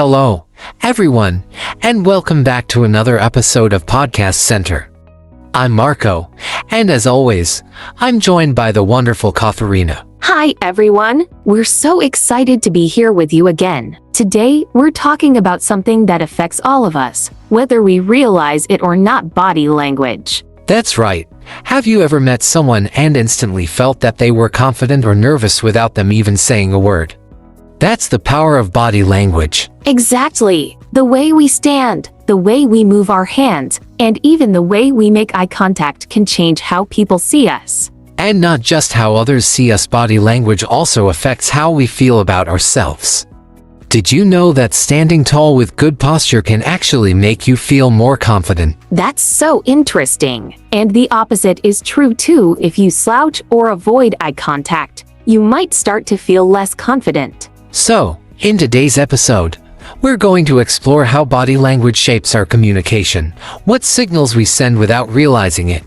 Hello, everyone, and welcome back to another episode of Podcast Center. I'm Marco, and as always, I'm joined by the wonderful Katharina. Hi, everyone. We're so excited to be here with you again. Today, we're talking about something that affects all of us, whether we realize it or not: body language. That's right. Have you ever met someone and instantly felt that they were confident or nervous without them even saying a word? That's the power of body language. Exactly. The way we stand, the way we move our hands, and even the way we make eye contact can change how people see us. And not just how others see us, body language also affects how we feel about ourselves. Did you know that standing tall with good posture can actually make you feel more confident? That's so interesting. And the opposite is true too. If you slouch or avoid eye contact, you might start to feel less confident. So, in today's episode, we're going to explore how body language shapes our communication, what signals we send without realizing it,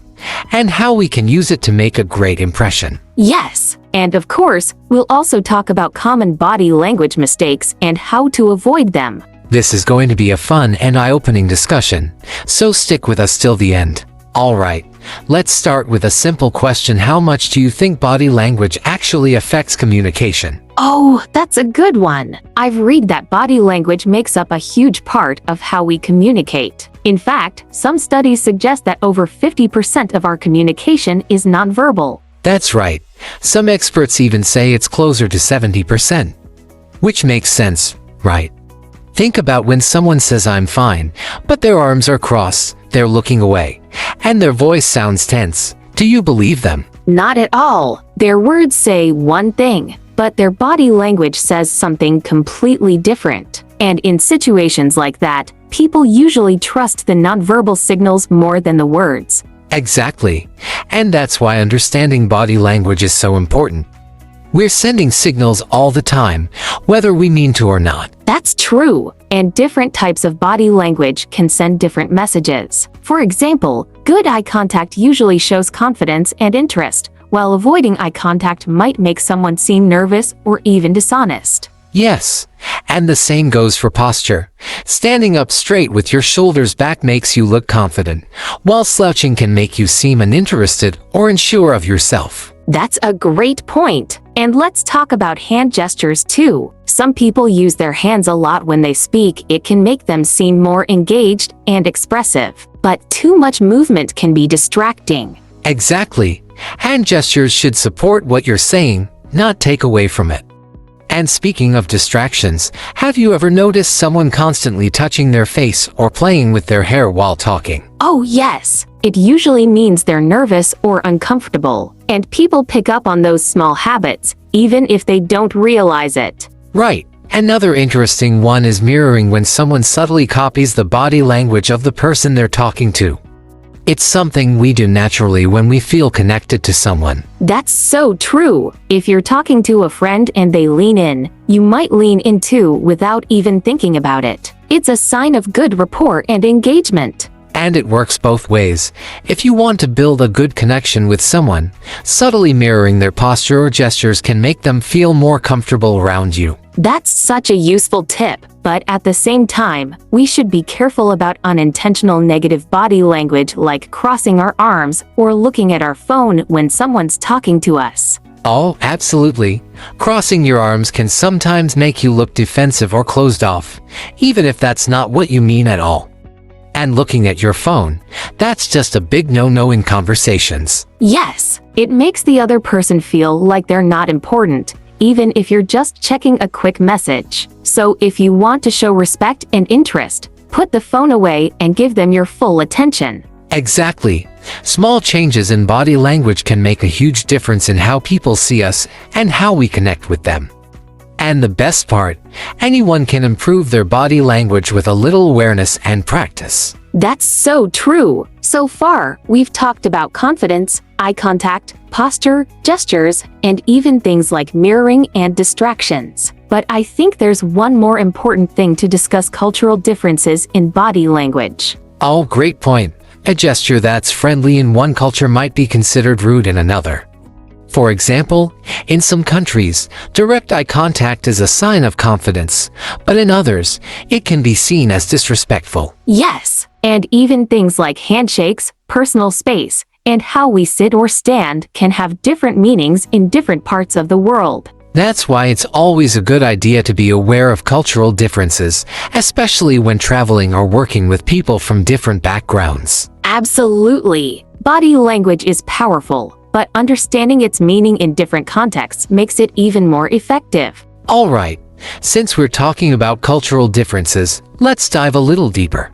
and how we can use it to make a great impression. Yes, and of course, we'll also talk about common body language mistakes and how to avoid them. This is going to be a fun and eye-opening discussion, so stick with us till the end. Alright, let's start with a simple question. How much do you think body language actually affects communication? Oh, that's a good one. I've read that body language makes up a huge part of how we communicate. In fact, some studies suggest that over 50% of our communication is nonverbal. That's right. Some experts even say it's closer to 70%. Which makes sense, right? Think about when someone says "I'm fine," but their arms are crossed, they're looking away, and their voice sounds tense. Do you believe them? Not at all. Their words say one thing, but their body language says something completely different. And in situations like that, people usually trust the nonverbal signals more than the words. Exactly. And that's why understanding body language is so important. We're sending signals all the time, whether we mean to or not. That's true. And different types of body language can send different messages. For example, good eye contact usually shows confidence and interest, while avoiding eye contact might make someone seem nervous or even dishonest. Yes, and the same goes for posture. Standing up straight with your shoulders back makes you look confident, while slouching can make you seem uninterested or unsure of yourself. That's a great point. And let's talk about hand gestures too. Some people use their hands a lot when they speak. It can make them seem more engaged and expressive. But too much movement can be distracting. Exactly. Hand gestures should support what you're saying, not take away from it. And speaking of distractions, have you ever noticed someone constantly touching their face or playing with their hair while talking? Oh yes, it usually means they're nervous or uncomfortable, and people pick up on those small habits, even if they don't realize it. Right. Another interesting one is mirroring, when someone subtly copies the body language of the person they're talking to. It's something we do naturally when we feel connected to someone. That's so true. If you're talking to a friend and they lean in, you might lean in too without even thinking about it. It's a sign of good rapport and engagement. And it works both ways. If you want to build a good connection with someone, subtly mirroring their posture or gestures can make them feel more comfortable around you. That's such a useful tip, but at the same time, we should be careful about unintentional negative body language like crossing our arms or looking at our phone when someone's talking to us. Oh, absolutely. Crossing your arms can sometimes make you look defensive or closed off, even if that's not what you mean at all. And looking at your phone, that's just a big no-no in conversations. Yes, it makes the other person feel like they're not important, even if you're just checking a quick message. So if you want to show respect and interest, put the phone away and give them your full attention. Exactly. Small changes in body language can make a huge difference in how people see us and how we connect with them. And the best part, anyone can improve their body language with a little awareness and practice. That's so true. So far, we've talked about confidence, eye contact, posture, gestures, and even things like mirroring and distractions. But I think there's one more important thing to discuss: cultural differences in body language. Oh, great point. A gesture that's friendly in one culture might be considered rude in another. For example, in some countries, direct eye contact is a sign of confidence, but in others, it can be seen as disrespectful. Yes, and even things like handshakes, personal space, and how we sit or stand can have different meanings in different parts of the world. That's why it's always a good idea to be aware of cultural differences, especially when traveling or working with people from different backgrounds. Absolutely. Body language is powerful, but understanding its meaning in different contexts makes it even more effective. Alright, since we're talking about cultural differences, let's dive a little deeper.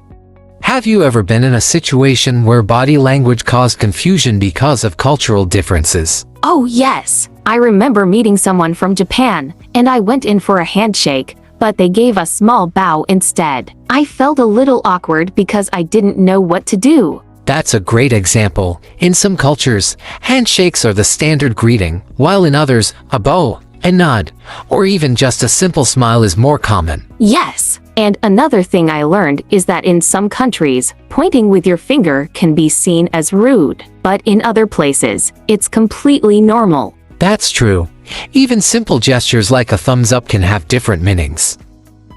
Have you ever been in a situation where body language caused confusion because of cultural differences? Oh yes, I remember meeting someone from Japan, and I went in for a handshake, but they gave a small bow instead. I felt a little awkward because I didn't know what to do. That's a great example. In some cultures, handshakes are the standard greeting, while in others, a bow, a nod, or even just a simple smile is more common. Yes, and another thing I learned is that in some countries, pointing with your finger can be seen as rude, but in other places, it's completely normal. That's true. Even simple gestures like a thumbs up can have different meanings.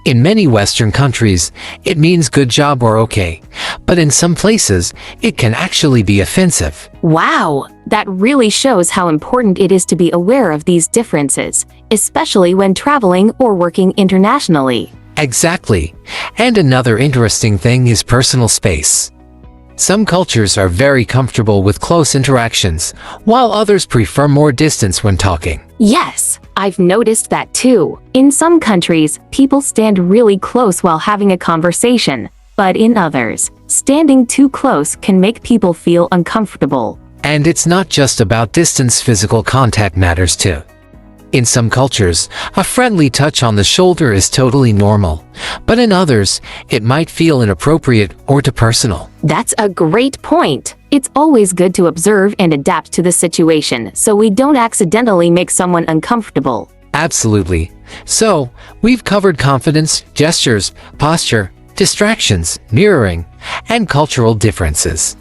In many Western countries, it means good job or okay, but in some places, it can actually be offensive. Wow, that really shows how important it is to be aware of these differences, especially when traveling or working internationally. Exactly. And another interesting thing is personal space. Some cultures are very comfortable with close interactions, while others prefer more distance when talking. Yes, I've noticed that too. In some countries, people stand really close while having a conversation, but in others, standing too close can make people feel uncomfortable. And it's not just about distance, physical contact matters too. In some cultures, a friendly touch on the shoulder is totally normal, but in others, it might feel inappropriate or too personal. That's a great point. It's always good to observe and adapt to the situation so we don't accidentally make someone uncomfortable. Absolutely. So, we've covered confidence, gestures, posture, distractions, mirroring, and cultural differences.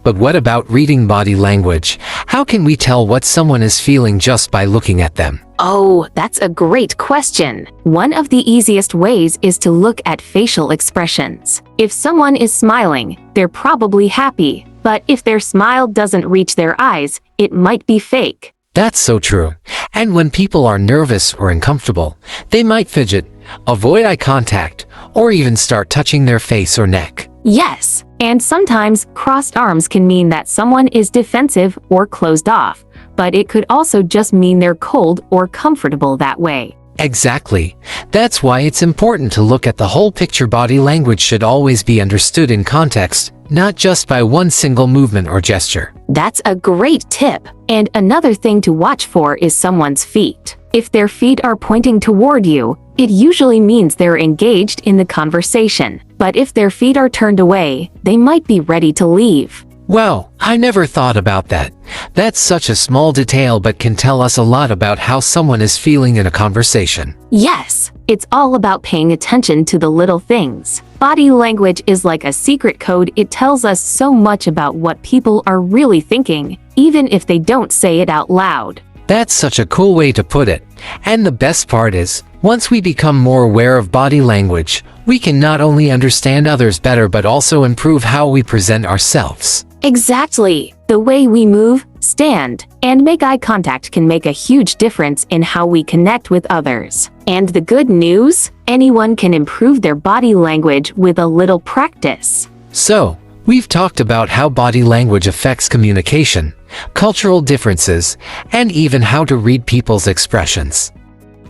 But what about reading body language? How can we tell what someone is feeling just by looking at them? Oh, that's a great question. One of the easiest ways is to look at facial expressions. If someone is smiling, they're probably happy, but if their smile doesn't reach their eyes, it might be fake. That's so true. And when people are nervous or uncomfortable, they might fidget, avoid eye contact, or even start touching their face or neck. Yes, and sometimes crossed arms can mean that someone is defensive or closed off, but it could also just mean they're cold or comfortable that way. Exactly. That's why it's important to look at the whole picture. Body language should always be understood in context, not just by one single movement or gesture. That's a great tip. And another thing to watch for is someone's feet. If their feet are pointing toward you, it usually means they're engaged in the conversation. But if their feet are turned away, they might be ready to leave. Well, I never thought about that. That's such a small detail but can tell us a lot about how someone is feeling in a conversation. Yes, it's all about paying attention to the little things. Body language is like a secret code. It tells us so much about what people are really thinking, even if they don't say it out loud. That's such a cool way to put it. And the best part is, once we become more aware of body language, we can not only understand others better but also improve how we present ourselves. Exactly. The way we move, stand, and make eye contact can make a huge difference in how we connect with others. And the good news? Anyone can improve their body language with a little practice. So, we've talked about how body language affects communication, cultural differences, and even how to read people's expressions.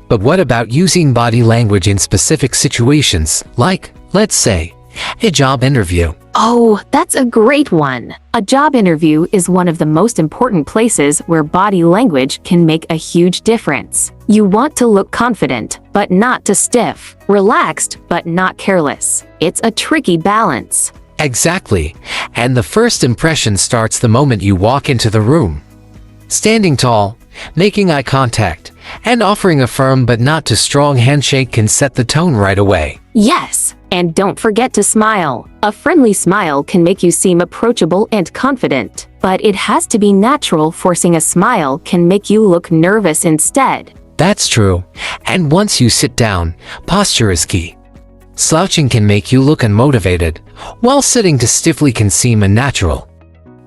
But what about using body language in specific situations, like, let's say, a job interview? Oh, that's a great one. A job interview is one of the most important places where body language can make a huge difference. You want to look confident, but not too stiff, relaxed, but not careless. It's a tricky balance. Exactly. And the first impression starts the moment you walk into the room. Standing tall, making eye contact, and offering a firm but not too strong handshake can set the tone right away. Yes, And don't forget to smile. A friendly smile can make you seem approachable and confident, but it has to be natural. Forcing a smile can make you look nervous instead. That's true. And once you sit down, posture is key. Slouching can make you look unmotivated, while sitting too stiffly can seem unnatural.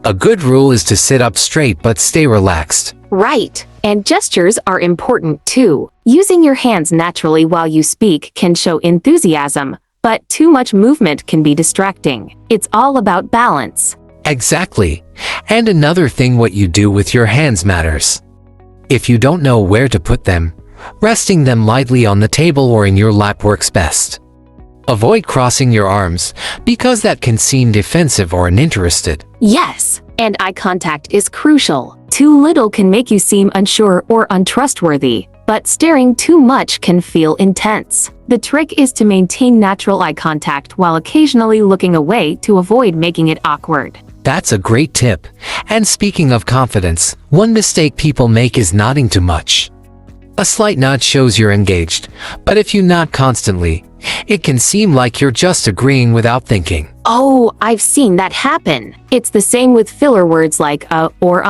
A good rule is to sit up straight but stay relaxed. Right. And gestures are important too. Using your hands naturally while you speak can show enthusiasm, but too much movement can be distracting. It's all about balance. Exactly. And another thing, what you do with your hands matters. If you don't know where to put them, resting them lightly on the table or in your lap works best. Avoid crossing your arms, because that can seem defensive or uninterested. Yes, and eye contact is crucial. Too little can make you seem unsure or untrustworthy, but staring too much can feel intense. The trick is to maintain natural eye contact while occasionally looking away to avoid making it awkward. That's a great tip. And speaking of confidence, one mistake people make is nodding too much. A slight nod shows you're engaged, but if you nod constantly, it can seem like you're just agreeing without thinking. Oh, I've seen that happen. It's the same with filler words like or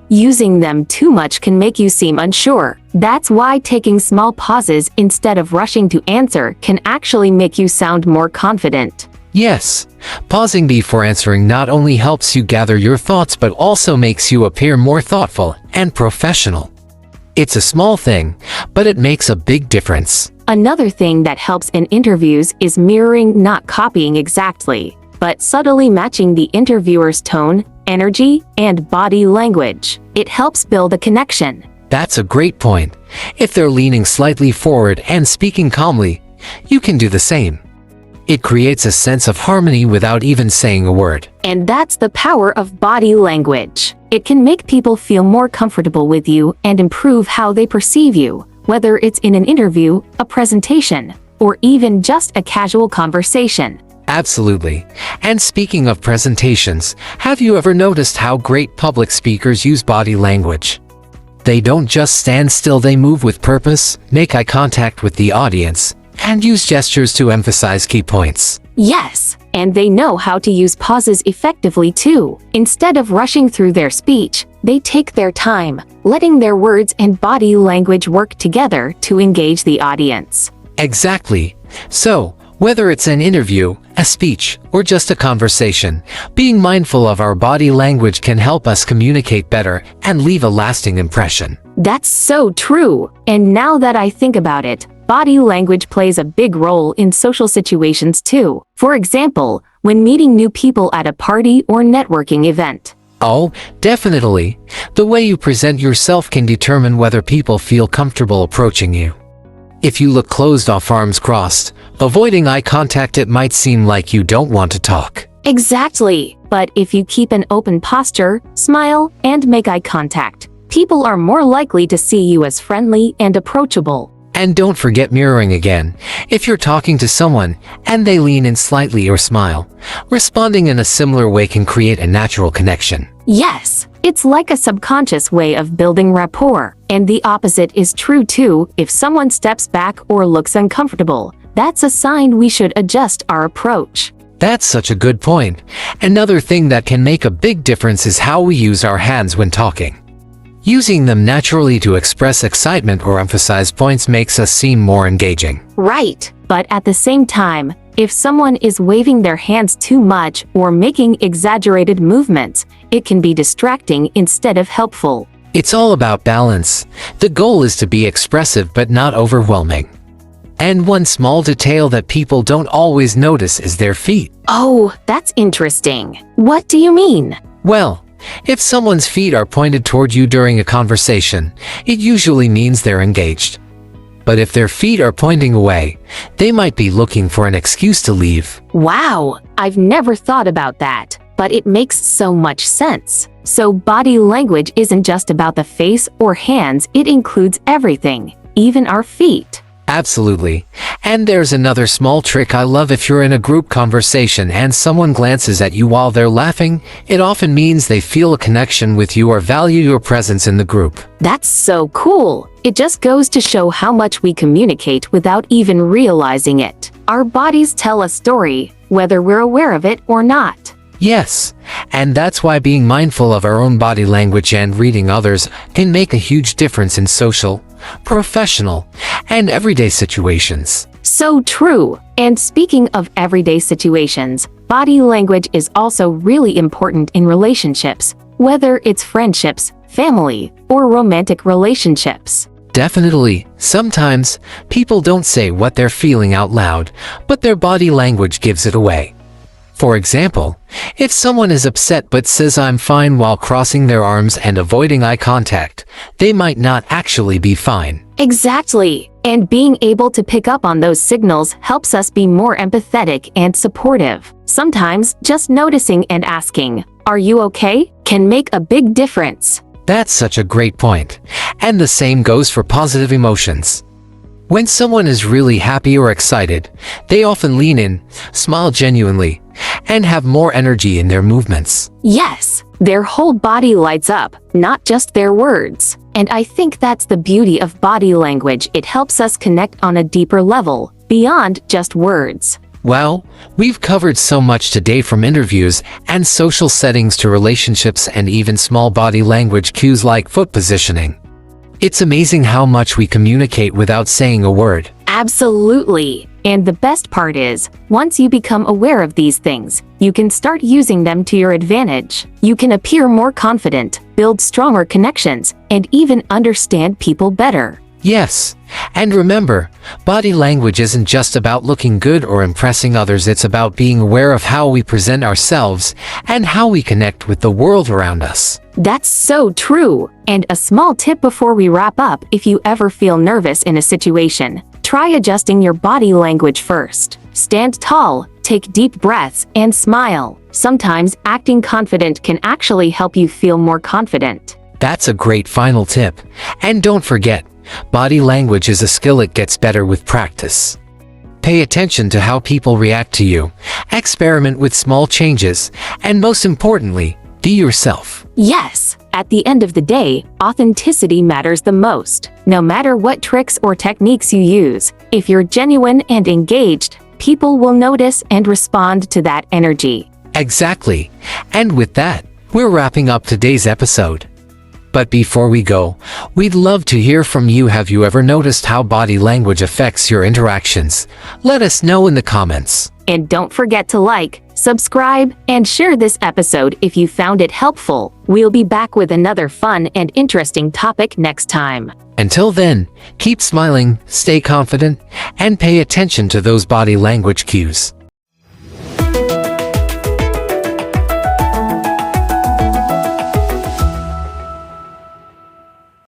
Using them too much can make you seem unsure. That's why taking small pauses instead of rushing to answer can actually make you sound more confident. Yes, pausing before answering not only helps you gather your thoughts but also makes you appear more thoughtful and professional. It's a small thing, but it makes a big difference. Another thing that helps in interviews is mirroring, not copying exactly, but subtly matching the interviewer's tone, energy, and body language. It helps build a connection. That's a great point. If they're leaning slightly forward and speaking calmly, you can do the same. It creates a sense of harmony without even saying a word. And that's the power of body language. It can make people feel more comfortable with you and improve how they perceive you, whether it's in an interview, a presentation, or even just a casual conversation. Absolutely. And speaking of presentations, have you ever noticed how great public speakers use body language? They don't just stand still, they move with purpose, make eye contact with the audience, and use gestures to emphasize key points. Yes, and they know how to use pauses effectively too. Instead of rushing through their speech, they take their time, letting their words and body language work together to engage the audience. Exactly. So, whether it's an interview, a speech, or just a conversation, being mindful of our body language can help us communicate better and leave a lasting impression. That's so true. And now that I think about it, body language plays a big role in social situations too. For example, when meeting new people at a party or networking event. Oh, definitely. The way you present yourself can determine whether people feel comfortable approaching you. If you look closed off, arms crossed, avoiding eye contact, it might seem like you don't want to talk. Exactly. But if you keep an open posture, smile, and make eye contact, people are more likely to see you as friendly and approachable. And don't forget mirroring again. If you're talking to someone and they lean in slightly or smile, responding in a similar way can create a natural connection. Yes, it's like a subconscious way of building rapport. And the opposite is true too. If someone steps back or looks uncomfortable, that's a sign we should adjust our approach. That's such a good point. Another thing that can make a big difference is how we use our hands when talking. Using them naturally to express excitement or emphasize points makes us seem more engaging. Right, but at the same time, if someone is waving their hands too much or making exaggerated movements, it can be distracting instead of helpful. It's all about balance. The goal is to be expressive but not overwhelming. And one small detail that people don't always notice is their feet. Oh, that's interesting. What do you mean? Well, if someone's feet are pointed toward you during a conversation, it usually means they're engaged. But if their feet are pointing away, they might be looking for an excuse to leave. Wow, I've never thought about that, but it makes so much sense. So body language isn't just about the face or hands, it includes everything, even our feet. Absolutely. And there's another small trick I love. If you're in a group conversation and someone glances at you while they're laughing, it often means they feel a connection with you or value your presence in the group. That's so cool. It just goes to show how much we communicate without even realizing it. Our bodies tell a story, whether we're aware of it or not. Yes, and that's why being mindful of our own body language and reading others can make a huge difference in social, professional, and everyday situations. So true. And speaking of everyday situations, body language is also really important in relationships, whether it's friendships, family, or romantic relationships. Definitely, sometimes people don't say what they're feeling out loud, but their body language gives it away. For example, if someone is upset but says I'm fine while crossing their arms and avoiding eye contact, they might not actually be fine. Exactly. And being able to pick up on those signals helps us be more empathetic and supportive. Sometimes just noticing and asking, "Are you okay?" can make a big difference. That's such a great point. And the same goes for positive emotions. When someone is really happy or excited, they often lean in, smile genuinely, and have more energy in their movements. Yes, their whole body lights up, not just their words. And I think that's the beauty of body language. It helps us connect on a deeper level, beyond just words. Well, we've covered so much today, from interviews and social settings to relationships and even small body language cues like foot positioning. It's amazing how much we communicate without saying a word. Absolutely. And the best part is, once you become aware of these things, you can start using them to your advantage. You can appear more confident, build stronger connections, and even understand people better. Yes, and remember, body language isn't just about looking good or impressing others, it's about being aware of how we present ourselves and how we connect with the world around us. That's so true. And a small tip before we wrap up: if you ever feel nervous in a situation, try adjusting your body language first. Stand tall, take deep breaths, and smile. Sometimes acting confident can actually help you feel more confident. That's a great final tip. And don't forget, body language is a skill that gets better with practice. Pay attention to how people react to you, experiment with small changes, and most importantly, be yourself. Yes, at the end of the day, authenticity matters the most. No matter what tricks or techniques you use, if you're genuine and engaged, people will notice and respond to that energy. Exactly. And with that, we're wrapping up today's episode. But before we go, we'd love to hear from you. Have you ever noticed how body language affects your interactions? Let us know in the comments. And don't forget to like, subscribe, and share this episode if you found it helpful. We'll be back with another fun and interesting topic next time. Until then, keep smiling, stay confident, and pay attention to those body language cues.